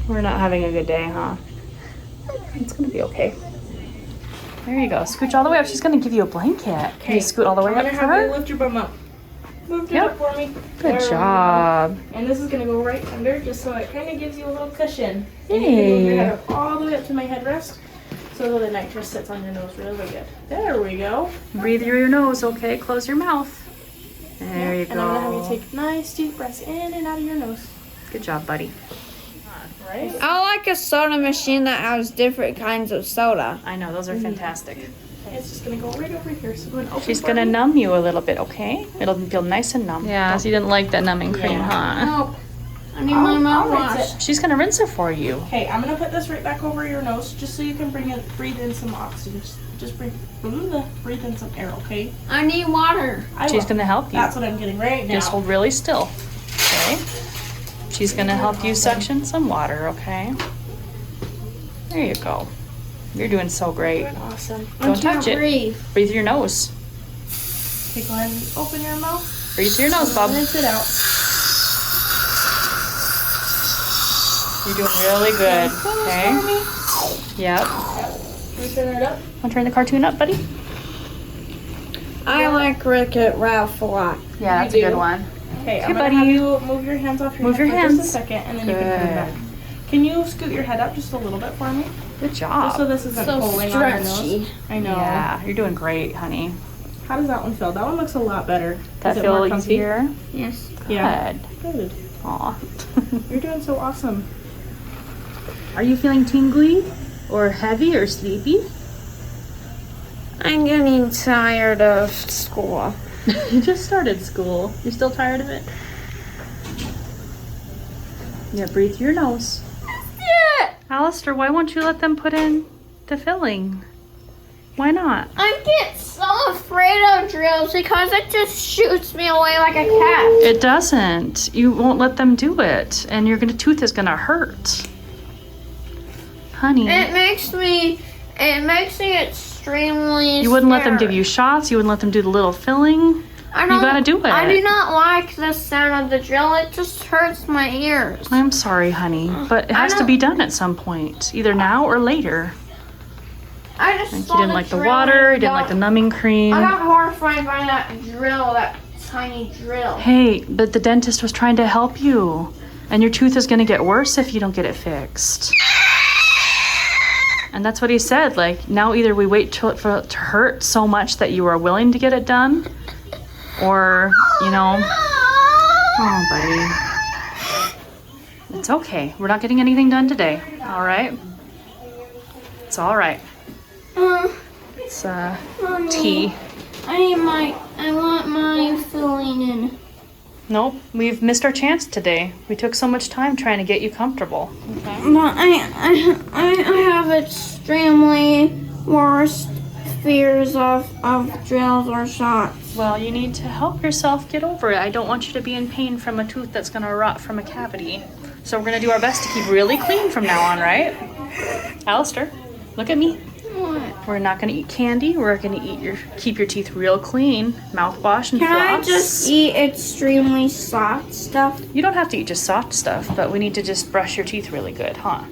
We're not having a good day, huh? It's gonna be okay. There you go. Scooch all the way up. She's gonna give you a blanket. Can you scoot all the way up for her? I'm gonna have you lift your bum up. Lift it up for me. Good job. And this is gonna go right under, just so it kind of gives you a little cushion. And you can move your head up all the way up to my headrest, so that the nitrous sits on your nose really good. There we go. Breathe through your nose, okay? Close your mouth. There you go. And I'm gonna have you take nice deep breaths in and out of your nose. Good job, buddy. Right? I like a soda machine that has different kinds of soda. I know, those are fantastic. It's just gonna go right over here. So go and open She's for gonna me. numb you a little bit, okay? It'll feel nice and numb. Yeah, so you didn't like that numbing cream, huh? No, I need my mouth I'll rinse washed. She's gonna rinse it for you. Okay, I'm gonna put this right back over your nose, just so you can breathe in some oxygen. Just breathe in some air, okay? I need water. She's gonna help you. That's what I'm getting right now. Just hold really still, okay? She's gonna help you suction some water, okay? There you go. You're doing so great. Awesome. Don't touch it. Breathe. Breathe through your nose. Okay, go ahead and open your mouth. Breathe through your nose, Bob. Rinse it out. You're doing really good, okay? Yep. Can we turn it up? Wanna turn the cartoon up, buddy? I like Wreck-It Ralph a lot. Yeah, that's You a good do? one. Okay, I'm Okay, gonna buddy. have you move your hands off your Move head your for hands. just a second, and then you can put them back. Can you scoot your head up just a little bit for me? Good Just so job. this isn't So pulling on your stretchy. nose. I know. Yeah, you're doing great, honey. How does that one feel? That one looks a lot better. That Is it more feel comfy? easier? Yes. Yeah. Good. Good. Aw. You're doing so awesome. Are you feeling tingly or heavy or sleepy? I'm getting tired of school. You just started school. You're still tired of it? Yeah, breathe through your nose. Yeah. Alistair, why won't you let them put in the filling? Why not? I get so afraid of drills because it just shoots me away like a cat. It doesn't. You won't let them do it, and your tooth is gonna hurt. Honey. It makes me extremely You wouldn't let them scared. give you shots. You wouldn't let them do the little filling. You gotta do it. I do not like the sound of the drill. It just hurts my ears. I'm sorry, honey, but it has to be done at some point, either now or later. I just Like, saw you didn't like the water. You didn't like the numbing cream. I got horrified by that drill, that tiny drill. Hey, but the dentist was trying to help you, and your tooth is gonna get worse if you don't get it fixed. And that's what he said. Like, now either we wait till it for it to hurt so much that you are willing to get it done, or, you know, oh, buddy. It's okay. We're not getting anything done today, all right? It's all right. It's, tea. I want my filling in. Nope, we've missed our chance today. We took so much time trying to get you comfortable. Okay. But I have extremely worst fears of drills or shots. Well, you need to help yourself get over it. I don't want you to be in pain from a tooth that's gonna rot from a cavity. So we're gonna do our best to keep really clean from now on, right? Alistair, look at me. What? We're not gonna eat candy. We're gonna keep your teeth real clean. Mouthwash and Can floss. I just eat extremely soft stuff? You don't have to eat just soft stuff, but we need to just brush your teeth really good, huh?